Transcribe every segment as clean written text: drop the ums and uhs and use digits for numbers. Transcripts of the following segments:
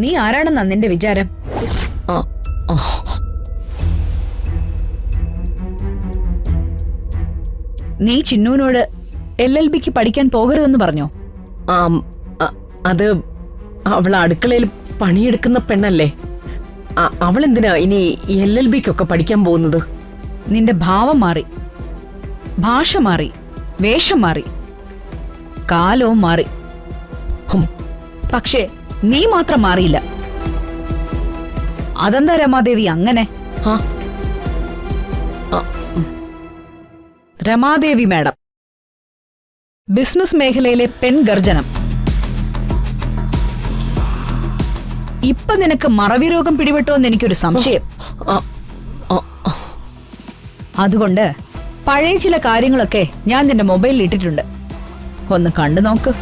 നീ ആരാണെന്നാ നിന്റെ വിചാരം? ആ, ആ, നീ ചിന്നുവിനോട് LLBക്ക് പഠിക്കാൻ പോകരുതെന്ന് പറഞ്ഞോ? ആം, അത് അവൾ അടുക്കളയിൽ പണിയെടുക്കുന്ന പെണ്ണല്ലേ. അവളെന്തിനാ ഇനി LLBക്കൊക്കെ പഠിക്കാൻ പോകുന്നത്? നിന്റെ ഭാവം മാറി, ഭാഷ മാറി, വേഷം മാറി, കാലവും മാറി. പക്ഷേ നീ മാത്രം മാറിയില്ല. അതെന്താ രമാദേവി അങ്ങനെ? രമാദേവി മാഡം, ബിസിനസ് മേഖലയിലെ പെൺഗർജനം. ഇപ്പൊ നിനക്ക് മറവി രോഗം പിടിപെട്ടോന്ന് എനിക്കൊരു സംശയം. അതുകൊണ്ട് പഴയ ചില കാര്യങ്ങളൊക്കെ ഞാൻ നിന്റെ മൊബൈലിൽ ഇട്ടിട്ടുണ്ട്, ഒന്ന് കണ്ടു നോക്ക്.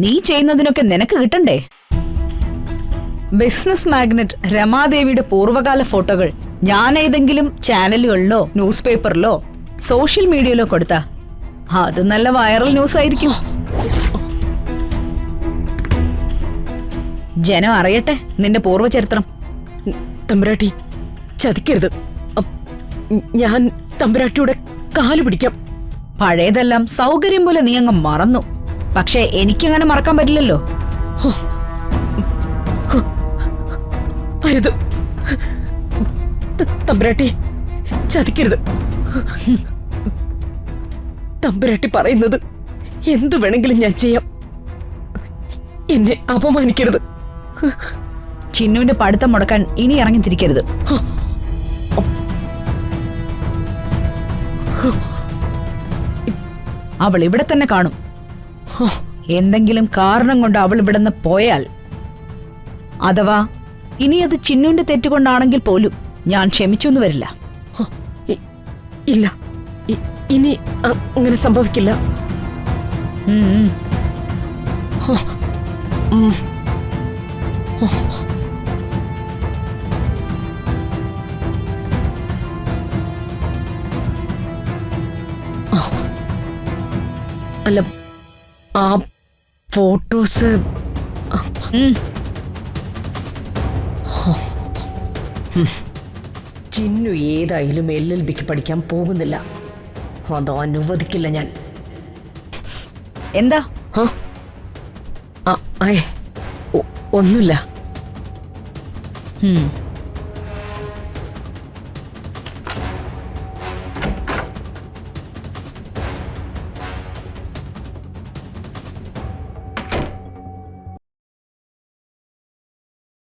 നീ ചെയ്യുന്നതിനൊക്കെ നിനക്ക് കിട്ടണ്ടേ? ബിസിനസ് മാഗ്നറ്റ് രമാദേവിയുടെ പൂർവ്വകാല ഫോട്ടോകൾ ഞാൻ ഏതെങ്കിലും ചാനലുകളിലോ ന്യൂസ് പേപ്പറിലോ സോഷ്യൽ മീഡിയയിലോ കൊടുത്താ അത് നല്ല വൈറൽ ന്യൂസ് ആയിരിക്കും. ജനം അറിയട്ടെ നിന്റെ പൂർവ്വചരിത്രം. തമ്പുരാട്ടി, ചതിക്കരുത്. ഞാൻ തമ്പുരാട്ടിയുടെ കാല് പിടിക്കാം. പഴയതെല്ലാം സൗകര്യം പോലെ നീ അങ്ങ് മറന്നു. പക്ഷേ എനിക്കങ്ങനെ മറക്കാൻ പറ്റില്ലല്ലോ. അരുത് തമ്പുരാട്ടി, ചതിക്കരുത്. തമ്പുരാട്ടി പറയുന്നത് എന്തു വേണമെങ്കിലും ഞാൻ ചെയ്യാം. എന്നെ അപമാനിക്കരുത്. ചിന്നുവിന്റെ പഠിത്തം മുടക്കാൻ ഇനി ഇറങ്ങി തിരിക്കരുത്. അവൾ ഇവിടെ തന്നെ കാണും. എന്തെങ്കിലും കാരണം കൊണ്ട് അവൾ ഇവിടുന്ന് പോയാൽ, അഥവാ ഇനി അത് ചിന്നുവിന്റെ തെറ്റുകൊണ്ടാണെങ്കിൽ പോലും ഞാൻ ക്ഷമിച്ചൊന്നു വരില്ല. ഇല്ല, ഇനി അങ്ങനെ സംഭവിക്കില്ല. അല്ല, ആ ഫോട്ടോസ് ചിന്നു ഏതായാലും LLBക്ക് പഠിക്കാൻ പോകുന്നില്ല. അത് അനുവദിക്കില്ല ഞാൻ. എന്താ? ഒന്നുമില്ല.